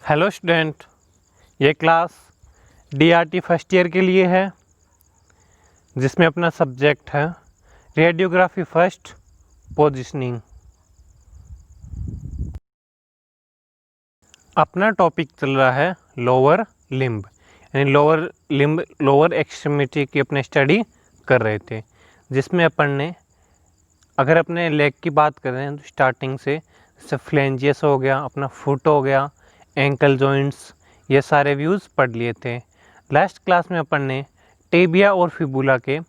Hello student, ये class DRT first year के लिए है जिसमें अपना सब्जेक्ट है रेडियोग्राफी फर्स्ट पोजीशनिंग। अपना टॉपिक चल रहा है लोअर लिम्ब, यानी लोअर एक्सट्रीमिटी की अपने स्टडी कर रहे थे, जिसमें अपन ने अगर अपने लेग की बात करें तो स्टार्टिंग से जैसे फ्लेंजियस हो गया, अपना फुट हो गया, एंकल जॉइंट्स, ये सारे व्यूज़ पढ़ लिए थे। लास्ट क्लास में अपन ने टेबिया और फिबुला के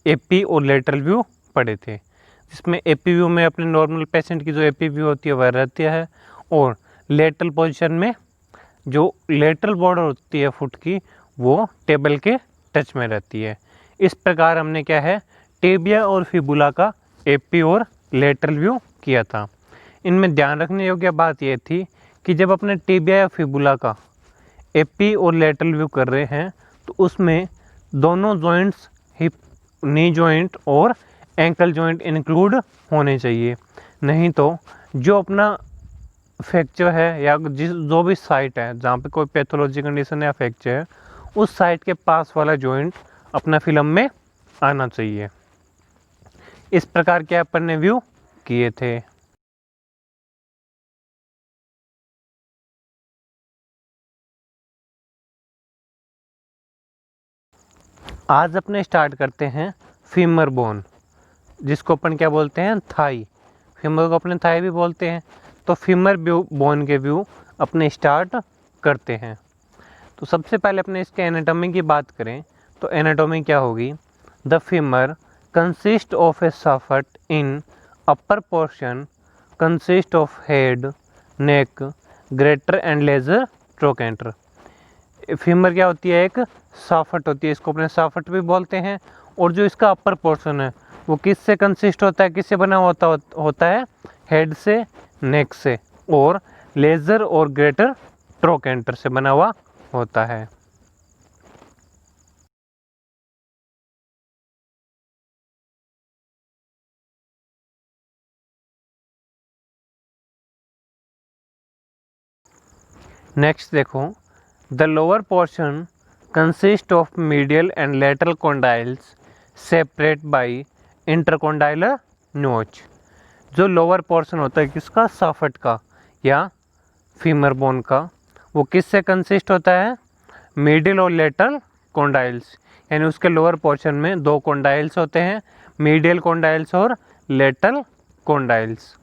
एपी और लेटरल व्यू पढ़े थे, जिसमें एपी व्यू में अपने नॉर्मल पेशेंट की जो एपी व्यू होती है वह रहती है, और लेटरल पोजीशन में जो लेटरल बॉर्डर होती है फुट की वो टेबल के टच में रहती है। इस प्रकार हमने क्या है टेबिया और फिबुला का एपी और लेटरल व्यू किया था। इनमें ध्यान रखने योग्य बात यह थी कि जब अपने टेबिया या फिबुला का एपी और लेटरल व्यू कर रहे हैं तो उसमें दोनों जॉइंट्स हिप, नी जॉइंट और एंकल जॉइंट इंक्लूड होने चाहिए, नहीं तो जो अपना फ्रैक्चर है या जो भी साइट है जहाँ पे कोई पैथोलॉजी कंडीशन या फ्रैक्चर है उस साइट के पास वाला जॉइंट अपना फिल्म में आना चाहिए। इस प्रकार के अपन ने व्यू किए थे। आज अपने स्टार्ट करते हैं फीमर बोन, जिसको अपन क्या बोलते हैं थाई। फीमर को अपने थाई भी बोलते हैं। तो फीमर बोन के व्यू अपने स्टार्ट करते हैं। तो सबसे पहले अपने इसके एनाटॉमी की बात करें तो एनाटॉमी क्या होगी, the femur consist of a shaft in upper portion consist of head, neck, greater and lesser trochanter. Femur क्या होती है, एक शाफ्ट होती है, इसको अपने शाफ्ट भी बोलते हैं। और जो इसका अपर पोर्शन है वो किससे कंसिस्ट होता है, किससे बना होता है हेड से, नेक से और लेजर और ग्रेटर ट्रोकेंटर से बना हुआ होता है। नेक्स्ट देखो, the lower portion consist of medial and lateral condyles separate by intercondylar notch. जो लोअर पोर्शन होता है किसका, शाफ्ट का या फीमर बोन का, वो किससे कंसिस्ट होता है, मीडियल और लेटरल कॉन्डाइल्स, यानी उसके लोअर पोर्शन में दो कॉन्डाइल्स होते हैं, मीडियल कॉन्डाइल्स और लेटरल कॉन्डाइल्स,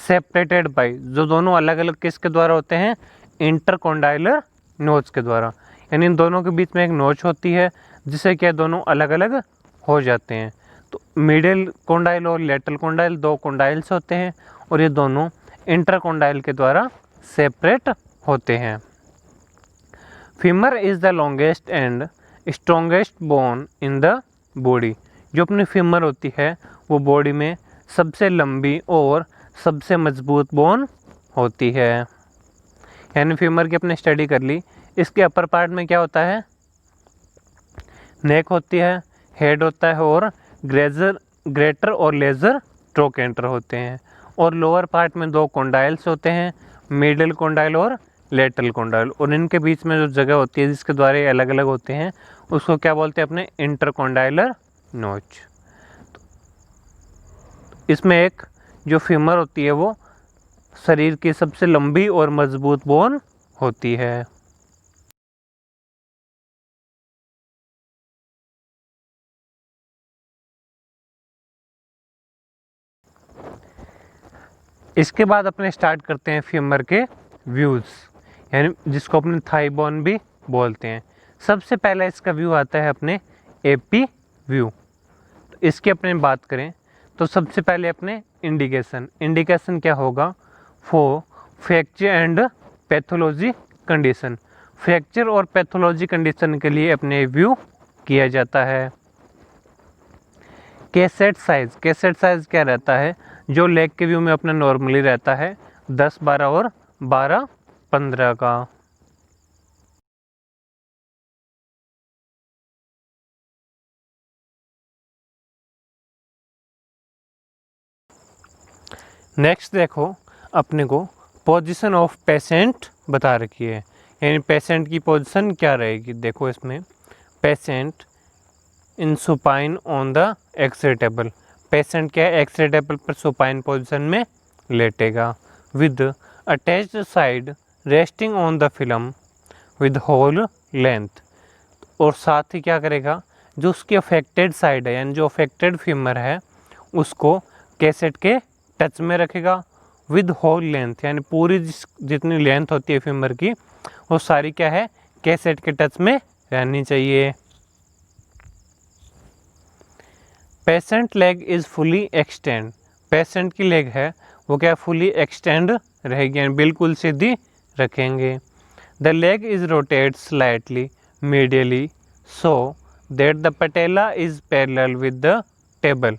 सेपरेटेड बाय, जो दोनों अलग अलग किसके द्वारा होते हैं, इंटरकॉन्डाइलर नोच के द्वारा, यानी इन दोनों के बीच में एक नोच होती है जिससे क्या दोनों अलग अलग हो जाते हैं। तो मिडिल कॉन्डाइल और लेटरल कॉन्डाइल दो कॉन्डाइल्स होते हैं और ये दोनों इंटरकॉन्डाइल के द्वारा सेपरेट होते हैं। Femur is the longest and strongest bone in the body. जो अपनी फीमर होती है वो बॉडी में सबसे लंबी और सबसे मजबूत बोन होती है। यानी फीमर की अपने स्टडी कर ली। इसके अपर पार्ट में क्या होता है, नेक होती है, हेड होता है और ग्रेटर और लेजर ट्रोकेंटर होते हैं। और लोअर पार्ट में दो कॉन्डाइल्स होते हैं, मिडिल कॉन्डाइल और लेटरल कॉन्डाइल, और इनके बीच में जो जगह होती है जिसके द्वारा ये अलग अलग होते हैं उसको क्या बोलते हैं अपने इंटरकॉन्डाइलर नोच। इसमें एक जो फीमर होती है वो शरीर की सबसे लंबी और मजबूत बोन होती है। इसके बाद अपने स्टार्ट करते हैं फीमर के व्यूज़, यानी जिसको अपने थाई बोन भी बोलते हैं। सबसे पहला इसका व्यू आता है अपने एपी व्यू। तो इसकी अपने बात करें तो सबसे पहले अपने इंडिकेशन क्या होगा, for fracture and pathology condition. Fracture और पैथोलॉजी कंडीशन के लिए अपने व्यू किया जाता है। कैसेट साइज क्या रहता है, जो लेग के व्यू में अपना नॉर्मली रहता है 10, 12 और 12, 15 का। नेक्स्ट देखो, अपने को पोजीशन ऑफ पेशेंट बता रखी है, यानी पेशेंट की पोजीशन क्या रहेगी, देखो इसमें patient in supine on the x ray table, patient क्या है एक्सरे टेबल पर सुपाइन पोजीशन में लेटेगा, with attached side resting on the film with whole length, और साथ ही क्या करेगा जो उसकी अफेक्टेड साइड है यानी जो अफेक्टेड फीमर है उसको कैसेट के टच में रखेगा विद होल लेंथ, यानी पूरी जितनी लेंथ होती है फीमर की वो सारी क्या है कैसेट के टच में रहनी चाहिए। Patient leg is fully extend, patient की लेग है वो क्या फुली एक्सटेंड रहेगी यानी बिल्कुल सीधी रखेंगे। The leg is rotate slightly medially so that the patella is parallel with the table,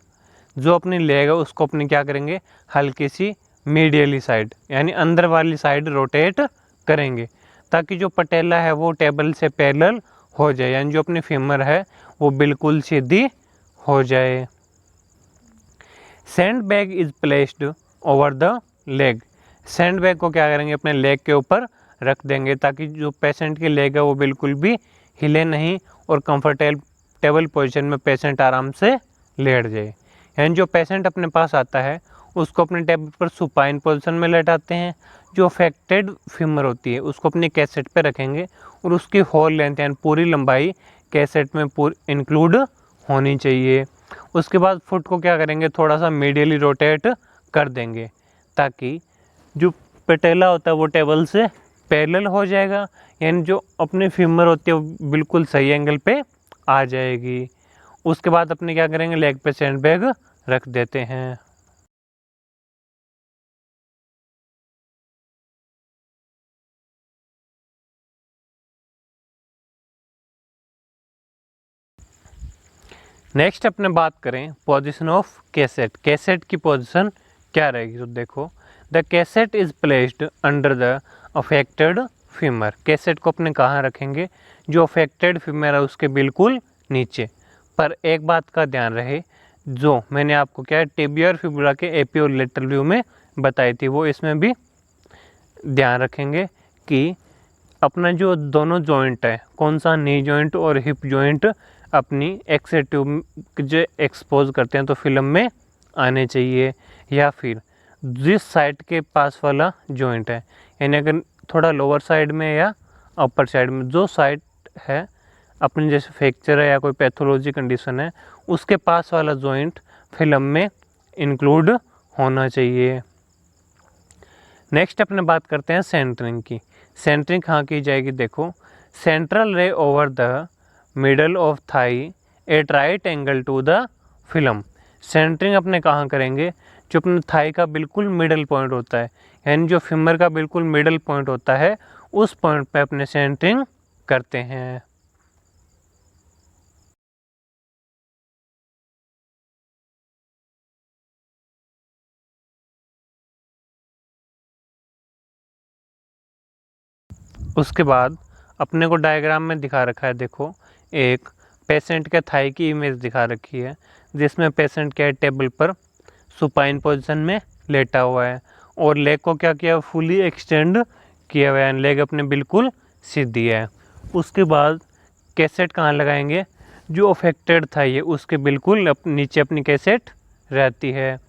जो अपनी लेग है उसको अपनी क्या करेंगे हल्की सी मीडियली साइड यानी अंदर वाली साइड रोटेट करेंगे ताकि जो पटेला है वो टेबल से पैरेलल हो जाए यानी जो अपनी फीमर है वो बिल्कुल सीधी हो जाए। Sand bag is placed over the leg, sand bag को क्या करेंगे अपने लेग के ऊपर रख देंगे ताकि जो पेशेंट की लेग है वो बिल्कुल भी हिले नहीं और कंफर्टेबल पोजीशन में पेशेंट आराम से लेट जाए। यानी जो पेशेंट अपने पास आता है उसको अपने टेबल पर सुपाइन पोजीशन में लेटाते हैं, जो अफेक्टेड फीमर होती है उसको अपनी कैसेट पे रखेंगे और उसकी होल लेंथ यानी पूरी लंबाई कैसेट में इंक्लूड होनी चाहिए। उसके बाद फुट को क्या करेंगे थोड़ा सा मीडियली रोटेट कर देंगे ताकि जो पटेला होता है वो टेबल से पैरेलल हो जाएगा यानी जो अपनी फीमर होती है वो बिल्कुल सही एंगल पे आ जाएगी। उसके बाद अपने क्या करेंगे लेग पे सैंड बैग रख देते हैं। नेक्स्ट अपने बात करें पोजीशन ऑफ कैसेट, कैसेट की पोजीशन क्या रहेगी, तो देखो the cassette is placed under the affected femur, cassette को अपने कहाँ रखेंगे जो अफेक्टेड फीमर है उसके बिल्कुल नीचे। पर एक बात का ध्यान रहे जो मैंने आपको क्या है टिबियर फिबुला के एपी और लेटरल व्यू में बताई थी वो इसमें भी ध्यान रखेंगे कि अपना जो दोनों जॉइंट है कौन सा नी जॉइंट और हिप जॉइंट अपनी एक्सरे ट्यूब जो एक्सपोज करते हैं तो फिल्म में आने चाहिए, या फिर जिस साइड के पास वाला जॉइंट है यानी अगर थोड़ा लोअर साइड में या अपर साइड में जो साइड है अपनी जैसे फ्रैक्चर है या कोई पैथोलॉजी कंडीशन है उसके पास वाला जॉइंट फिल्म में इंक्लूड होना चाहिए। नेक्स्ट अपने बात करते हैं सेंटरिंग की, सेंटरिंग कहाँ की जाएगी, देखो central ray over the middle of thigh at right angle to the film, centering अपने कहाँ करेंगे जो अपने थाई का बिल्कुल मिडल पॉइंट होता है यानी जो फिमर का बिल्कुल मिडल पॉइंट होता है उस पॉइंट पे अपने सेंटरिंग करते हैं। उसके बाद अपने को डायग्राम में दिखा रखा है, देखो एक पेशेंट के थाई की इमेज दिखा रखी है जिसमें पेशेंट के टेबल पर सुपाइन पोजीशन में लेटा हुआ है और लेग को क्या किया फुली एक्सटेंड किया हुआ है, लेग अपने बिल्कुल सीधी है। उसके बाद कैसेट कहाँ लगाएंगे जो अफेक्टेड थाई है उसके बिल्कुल नीचे अपनी कैसेट रहती है।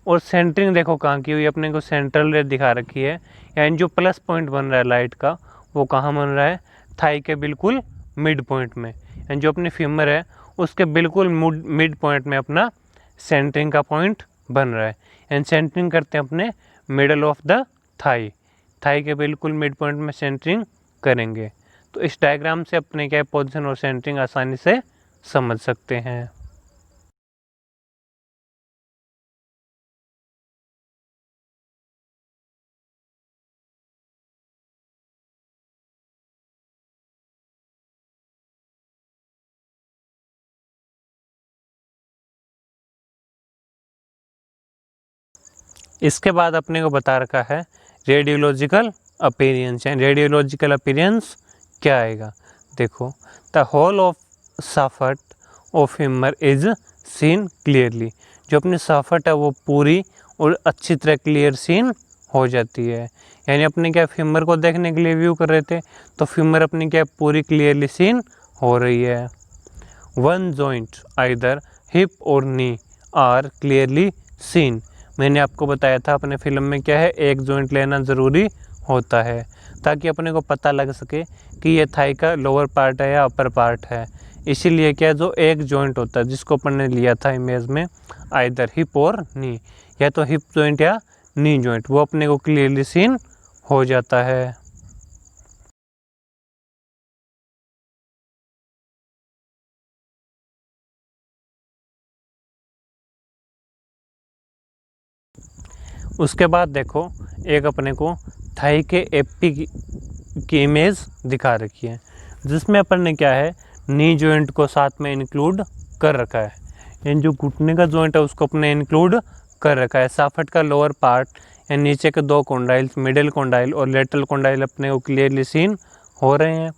और सेंटरिंग देखो कहाँ की हुई अपने को सेंट्रल रे दिखा रखी है यानी जो प्लस पॉइंट बन रहा है लाइट का वो कहाँ बन रहा है थाई के बिल्कुल मिड पॉइंट में यानी जो अपनी फीमर है उसके बिल्कुल मिड पॉइंट में अपना सेंटरिंग का पॉइंट बन रहा है यानी सेंटरिंग करते हैं अपने middle of the thigh, thigh के बिल्कुल मिड पॉइंट में सेंटरिंग करेंगे। तो इस डायग्राम से अपने क्या पोजीशन और सेंटरिंग आसानी से समझ सकते हैं। इसके बाद अपने को बता रखा है रेडियोलॉजिकल अपीयरेंस, यानी रेडियोलॉजिकल अपीयरेंस क्या आएगा, देखो the whole of shaft of femur is seen clearly, जो अपनी साफट है वो पूरी और अच्छी तरह क्लियर सीन हो जाती है यानी अपने क्या फीमर को देखने के लिए व्यू कर रहे थे, तो फीमर अपनी क्या पूरी क्लियरली सीन हो रही है। वन जॉइंट आइदर हिप और नी आर क्लियरली सीन। मैंने आपको बताया था अपने फिल्म में क्या है, एक जॉइंट लेना ज़रूरी होता है ताकि अपने को पता लग सके कि ये थाई का लोअर पार्ट है या अपर पार्ट है। इसीलिए क्या जो एक जॉइंट होता है जिसको अपन ने लिया था इमेज में, आइदर हिप और नी, या तो हिप जॉइंट या नी जॉइंट, वो अपने को क्लियरली सीन हो जाता है। उसके बाद देखो एक अपने को थाई के एपी की इमेज दिखा रखी है, जिसमें अपन ने क्या है नी जॉइंट को साथ में इंक्लूड कर रखा है। इन जो घुटने का जॉइंट है उसको अपने इंक्लूड कर रखा है। साफट का लोअर पार्ट या नीचे के दो कॉन्डाइल्स, मिडिल कॉन्डाइल और लेटरल कॉन्डाइल अपने को क्लियरली सीन हो रहे हैं,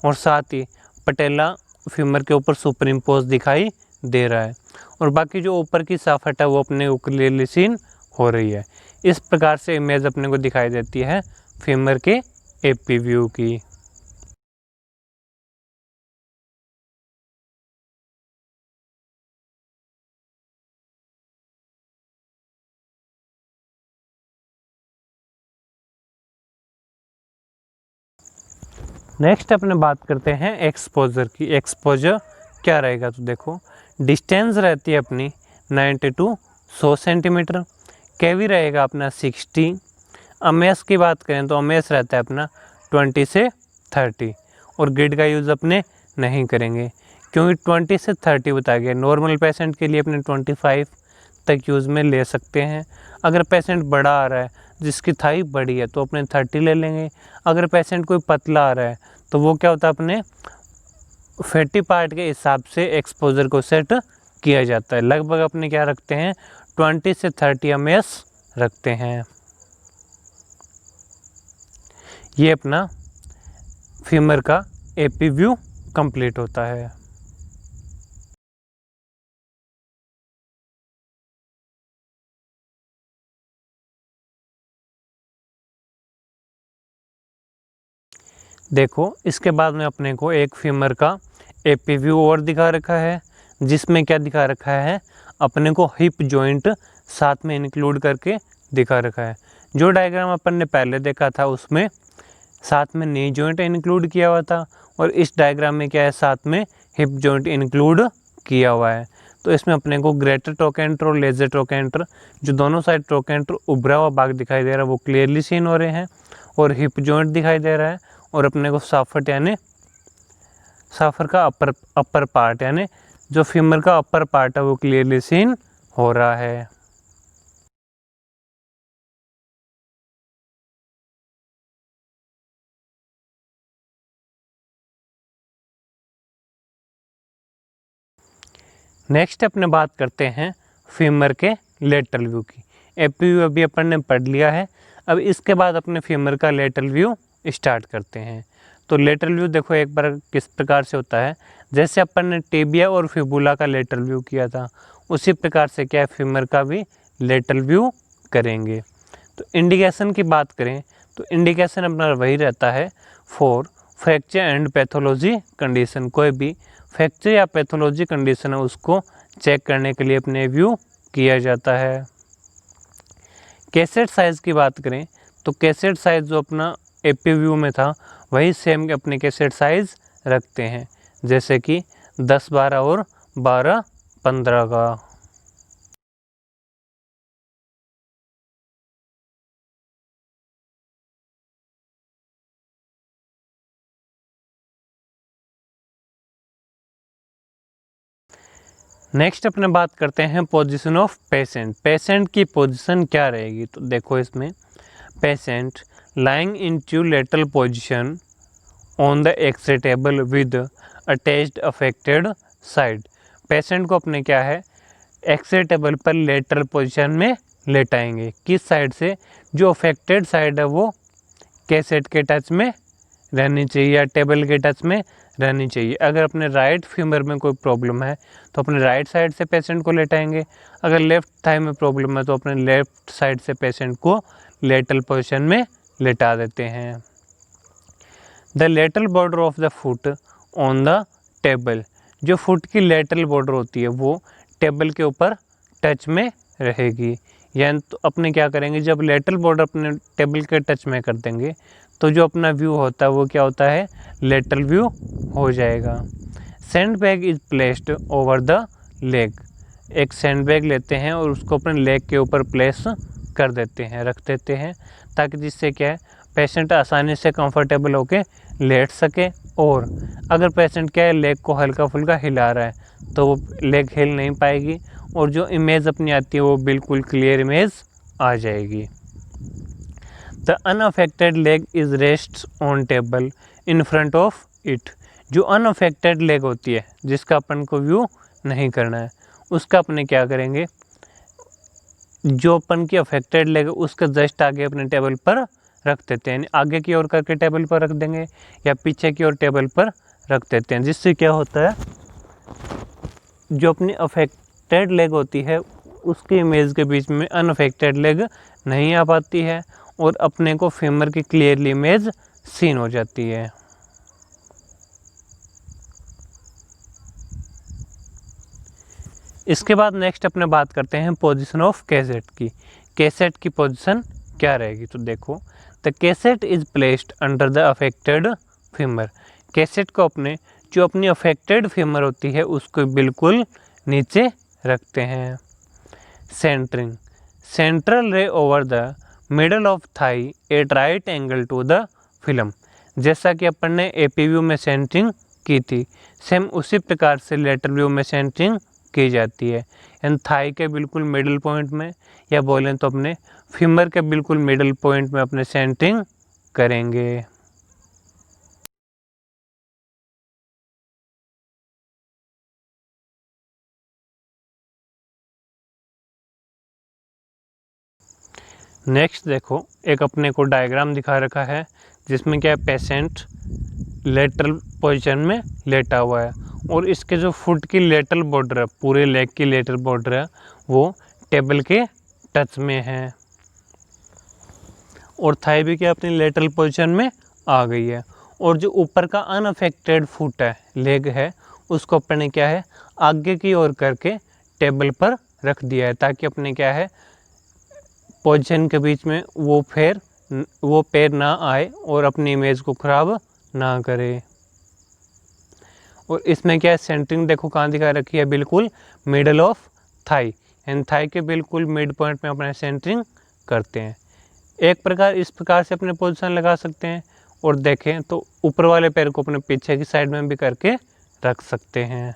और साथ ही पटेला फीमर के ऊपर सुपर इम्पोज दिखाई दे रहा है, और बाकी जो ऊपर की साफट है वो अपने को क्लियरली सीन हो रही है। इस प्रकार से इमेज अपने को दिखाई देती है फीमर के एपी व्यू की। नेक्स्ट अपने बात करते हैं एक्सपोजर की। एक्सपोजर क्या रहेगा, तो देखो डिस्टेंस रहती है अपनी 90 टू 100 सेंटीमीटर, केवी रहेगा अपना 60, अमेस की बात करें तो अमेस रहता है अपना 20 से 30, और ग्रिड का यूज़ अपने नहीं करेंगे क्योंकि 20 से 30 बता गया। नॉर्मल पेशेंट के लिए अपने 25 तक यूज़ में ले सकते हैं। अगर पेशेंट बड़ा आ रहा है जिसकी थाई बड़ी है तो अपने 30 ले लेंगे। अगर पेशेंट कोई पतला आ रहा है तो वो क्या होता है अपने फैटी पार्ट के हिसाब से एक्सपोजर को सेट किया जाता है। लगभग अपने क्या रखते हैं 20 से 30 एमएस रखते हैं। ये अपना फीमर का एपी व्यू कंप्लीट होता है। देखो इसके बाद में अपने को एक फीमर का एपी व्यू और दिखा रखा है, जिसमें क्या दिखा रखा है अपने को हिप जॉइंट साथ में इंक्लूड करके दिखा रखा है। जो डायग्राम अपन ने पहले देखा था उसमें साथ में नी जॉइंट इंक्लूड किया हुआ था, और इस डायग्राम में क्या है साथ में हिप जॉइंट इंक्लूड किया हुआ है। तो इसमें अपने को ग्रेटर ट्रोकेंटर और लेजर ट्रोकेंटर, जो दोनों साइड ट्रोकेंटर उभरा हुआ भाग दिखाई दे रहा है वो क्लियरली सीन हो रहे हैं, और हिप जॉइंट दिखाई दे रहा है, और अपने को साफट यानी साफर का अपर पार्ट यानी जो फीमर का अपर पार्ट है वो क्लियरली सीन हो रहा है। नेक्स्ट अपने बात करते हैं फीमर के लेटरल व्यू की। एपी व्यू अभी अपन ने पढ़ लिया है, अब इसके बाद अपने फीमर का लेटरल व्यू स्टार्ट करते हैं। तो लेटरल व्यू देखो एक बार किस प्रकार से होता है, जैसे अपन ने टेबिया और फिबुला का लेटरल व्यू किया था उसी प्रकार से क्या है फीमर का भी लेटरल व्यू करेंगे। तो इंडिकेशन की बात करें तो इंडिकेशन अपना वही रहता है for fracture and pathology condition. कोई भी फ्रैक्चर या पैथोलॉजी कंडीशन है उसको चेक करने के लिए अपने व्यू किया जाता है। कैसेट साइज़ की बात करें तो कैसेट साइज़ जो अपना एपी व्यू में था वही सेम अपने कैसेट साइज़ रखते हैं, जैसे कि 10-12 और 12-15 का। नेक्स्ट अपने बात करते हैं पोजीशन ऑफ पेशेंट। पेशेंट की पोजीशन क्या रहेगी, तो देखो इसमें patient lying in to lateral position on the x ray table with attached affected side. Patient को अपने क्या है एक्सरे टेबल पर लेटरल पोजीशन में लेटाएंगे। किस साइड से, जो अफेक्टेड साइड है वो कैसेट के टच में रहनी चाहिए या टेबल के टच में रहनी चाहिए। अगर अपने राइट फीमर में कोई प्रॉब्लम है तो अपने राइट साइड से पेशेंट को लेटाएंगे। अगर लेफ्ट थाई में प्रॉब्लम है तो अपने लेफ्ट साइड से पेशेंट को लेटरल पोजीशन में लेटा देते हैं। The lateral border of the foot on the table, जो फुट की लेटरल बॉर्डर होती है वो टेबल के ऊपर टच में रहेगी। यानी तो अपने क्या करेंगे, जब लेटरल बॉर्डर अपने टेबल के टच में कर देंगे तो जो अपना व्यू होता है वो क्या होता है, लेटरल व्यू हो जाएगा। Sand bag is placed over the leg, एक सैंड बैग लेते हैं और उसको अपने लेग के ऊपर प्लेस कर देते हैं, रख देते हैं, ताकि जिससे क्या है पेशेंट आसानी से कंफर्टेबल होके लेट सके। और अगर पेशेंट क्या है लेग को हल्का फुल्का हिला रहा है तो वो लेग हिल नहीं पाएगी और जो इमेज अपनी आती है वो बिल्कुल क्लियर इमेज आ जाएगी। The unaffected leg is rest on table in front of it, जो अनअफेक्टेड लेग होती है जिसका अपन को व्यू नहीं करना है उसका अपने क्या करेंगे, जो अपन की अफेक्टेड लेग उसका जस्ट आगे अपने टेबल पर रख देते हैं, आगे की ओर करके टेबल पर रख देंगे या पीछे की ओर टेबल पर रख देते हैं, जिससे क्या होता है जो अपनी अफेक्टेड लेग होती है उसकी इमेज के बीच में अनअफेक्टेड लेग नहीं आ पाती है और अपने को फीमर की क्लियरली इमेज सीन हो जाती है। इसके बाद नेक्स्ट अपने बात करते हैं पोजीशन ऑफ कैसेट की। कैसेट की पोजीशन क्या रहेगी, तो देखो the cassette is placed under the affected femur, cassette को अपने जो अपनी अफेक्टेड फीमर होती है उसको बिल्कुल नीचे रखते हैं। Centering, central ray over the middle of thigh at right angle to the film, जैसा कि अपन ने एपी व्यू में सेंटरिंग की थी सेम उसी प्रकार से लेटर व्यू में सेंटरिंग की जाती है। एंड थाई के बिल्कुल मिडल पॉइंट में या बोलें तो अपने फीमर के बिल्कुल मिडल पॉइंट में अपने सेंटरिंग करेंगे। नेक्स्ट देखो एक अपने को डायग्राम दिखा रखा है जिसमें क्या पेशेंट लेटरल पोजीशन में लेटा हुआ है और इसके जो फुट की लेटरल बॉर्डर है, पूरे लेग की लेटरल बॉर्डर है वो टेबल के टच में है और थाई भी क्या अपनी लेटरल पोजीशन में आ गई है और जो ऊपर का अनअफेक्टेड फुट है लेग है उसको अपने क्या है आगे की ओर करके टेबल पर रख दिया है ताकि अपने क्या है पोजीशन के बीच में वो पैर ना आए और अपनी इमेज को ख़राब ना करे। और इसमें क्या है सेंटरिंग देखो कहाँ दिखा रखी है, बिल्कुल middle of thigh and thigh के बिल्कुल मिड पॉइंट में अपने सेंटरिंग करते हैं। एक प्रकार इस प्रकार से अपने पोजीशन लगा सकते हैं और देखें तो ऊपर वाले पैर को अपने पीछे की साइड में भी करके रख सकते हैं।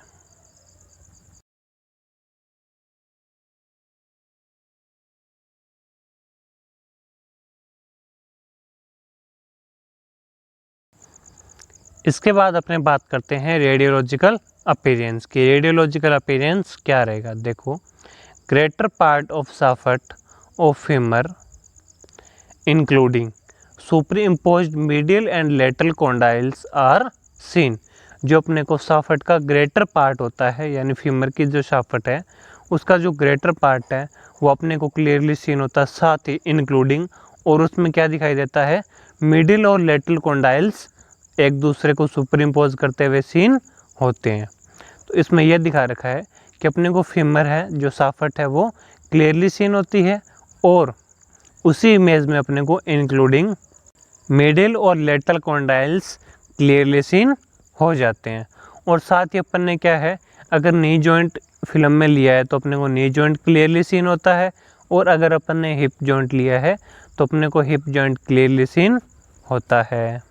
इसके बाद अपने बात करते हैं रेडियोलॉजिकल अपीयरेंस की। रेडियोलॉजिकल अपीयरेंस क्या रहेगा, देखो greater part of shaft of femur including superimposed medial and lateral condyles are seen, जो अपने को शाफ्ट का ग्रेटर पार्ट होता है यानी फीमर की जो शाफ्ट है उसका जो ग्रेटर पार्ट है वो अपने को क्लियरली सीन होता है, साथ ही इंक्लूडिंग और उसमें क्या दिखाई देता है मिडिल और लेटरल कॉन्डाइल्स एक दूसरे को सुपर इम्पोज करते हुए सीन होते हैं। तो इसमें यह दिखा रखा है कि अपने को फीमर है जो शाफ्ट है वो क्लियरली सीन होती है और उसी इमेज में अपने को इंक्लूडिंग मिडिल और लेटरल कॉन्डाइल्स क्लियरली सीन हो जाते हैं। और साथ ही अपन ने क्या है अगर नी जॉइंट फिल्म में लिया है तो अपने को नी जॉइंट क्लियरली सीन होता है और अगर अपन ने हिप जॉइंट लिया है तो अपने को हिप जॉइंट क्लियरली सीन होता है।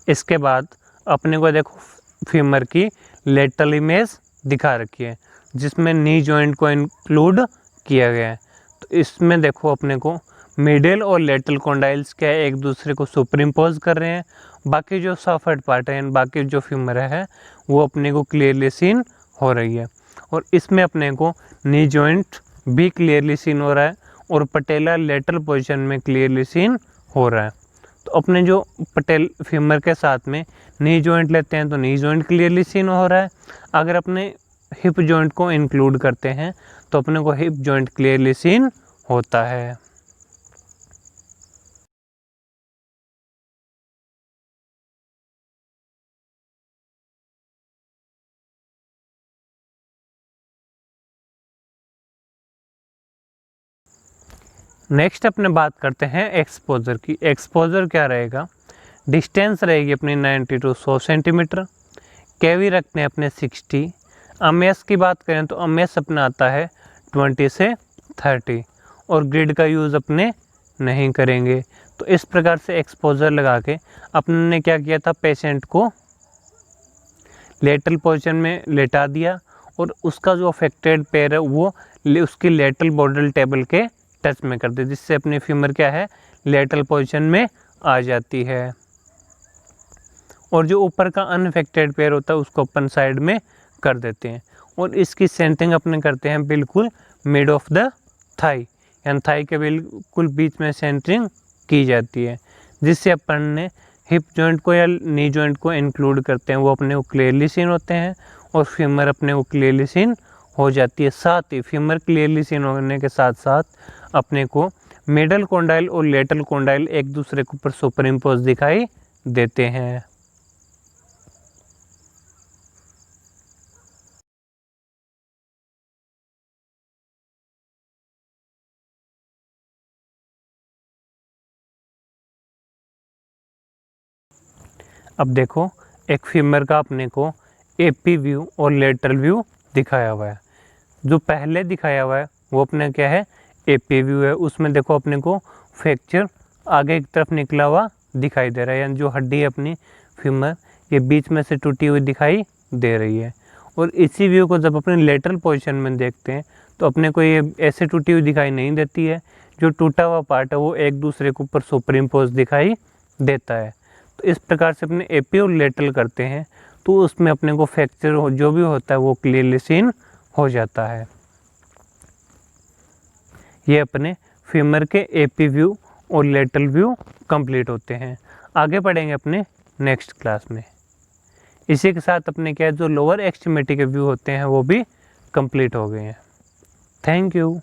इसके बाद अपने को देखो फीमर की लेटरल इमेज दिखा रखी है जिसमें नी जॉइंट को इंक्लूड किया गया है। तो इसमें देखो अपने को मिडिल और लेटरल कॉन्डाइल्स क्या है एक दूसरे को सुपर इम्पोज कर रहे हैं, बाकी जो शाफ्ट पार्ट है बाकी जो फीमर है वो अपने को क्लियरली सीन हो रही है। और इसमें अपने को नी जॉइंट भी क्लियरली सीन हो रहा है और पटेला लेटरल पोजीशन में क्लियरली सीन हो रहा है। तो अपने जो पटेल फीमर के साथ में नी जॉइंट लेते हैं तो नी जॉइंट क्लियरली सीन हो रहा है। अगर अपने हिप जॉइंट को इंक्लूड करते हैं तो अपने को हिप जॉइंट क्लियरली सीन होता है। नेक्स्ट अपने बात करते हैं एक्सपोजर की। एक्सपोजर क्या रहेगा, डिस्टेंस रहेगी अपनी 90 to 100 सेंटीमीटर, केवी रखते हैं अपने 60। एमएस की बात करें तो एमएस अपना आता है 20 से 30 और ग्रिड का यूज़ अपने नहीं करेंगे। तो इस प्रकार से एक्सपोजर लगा के अपने ने क्या किया था, पेशेंट को लेटरल पोजीशन में लेटा दिया और उसका जो अफेक्टेड पैर है वो उसकी लेटरल बॉर्डर टेबल के टच में कर दे, जिससे अपनी फीमर क्या है, लेटरल पोजीशन में आ जाती है। और जो ऊपर का अनअफेक्टेड पैर होता है उसको अपन साइड में कर देते हैं और इसकी सेंटरिंग अपने करते हैं बिल्कुल मिड ऑफ द थाई, यानी थाई के बिल्कुल बीच में सेंटरिंग की जाती है, जिससे अपन ने हिप जॉइंट को या नी जॉइंट को इंक्लूड करते हैं वो अपने को क्लियरली सीन होते हैं और फीमर अपने को क्लियरली सीन हो जाती है। साथ ही फीमर क्लियरली सीन होने के साथ साथ अपने को मिडल कॉन्डाइल और लेटरल कॉन्डाइल एक दूसरे के ऊपर सुपर इम्पोज दिखाई देते हैं। अब देखो एक फीमर का अपने को एपी व्यू और लेटरल व्यू दिखाया हुआ है। जो पहले दिखाया हुआ है वो अपने क्या है, एपी व्यू है। उसमें देखो अपने को फ्रैक्चर आगे की तरफ निकला हुआ दिखाई दे रहा है, यानी जो हड्डी है अपनी फीमर ये बीच में से टूटी हुई दिखाई दे रही है। और इसी व्यू को जब अपने लेटरल पोजीशन में देखते हैं तो अपने को ये ऐसे टूटी हुई दिखाई नहीं देती है, जो टूटा हुआ पार्ट है वो एक दूसरे के ऊपर सुपर इम्पोज दिखाई देता है। तो इस प्रकार से अपने एपी और लेटरल करते हैं तो उसमें अपने को फ्रैक्चर जो भी होता है वो क्लियरली सीन हो जाता है। ये अपने फीमर के एपी व्यू और लेटरल व्यू कंप्लीट होते हैं। आगे पढ़ेंगे अपने नेक्स्ट क्लास में। इसी के साथ अपने क्या जो लोअर एक्सट्रीमिटी के व्यू होते हैं वो भी कंप्लीट हो गए हैं। Thank you.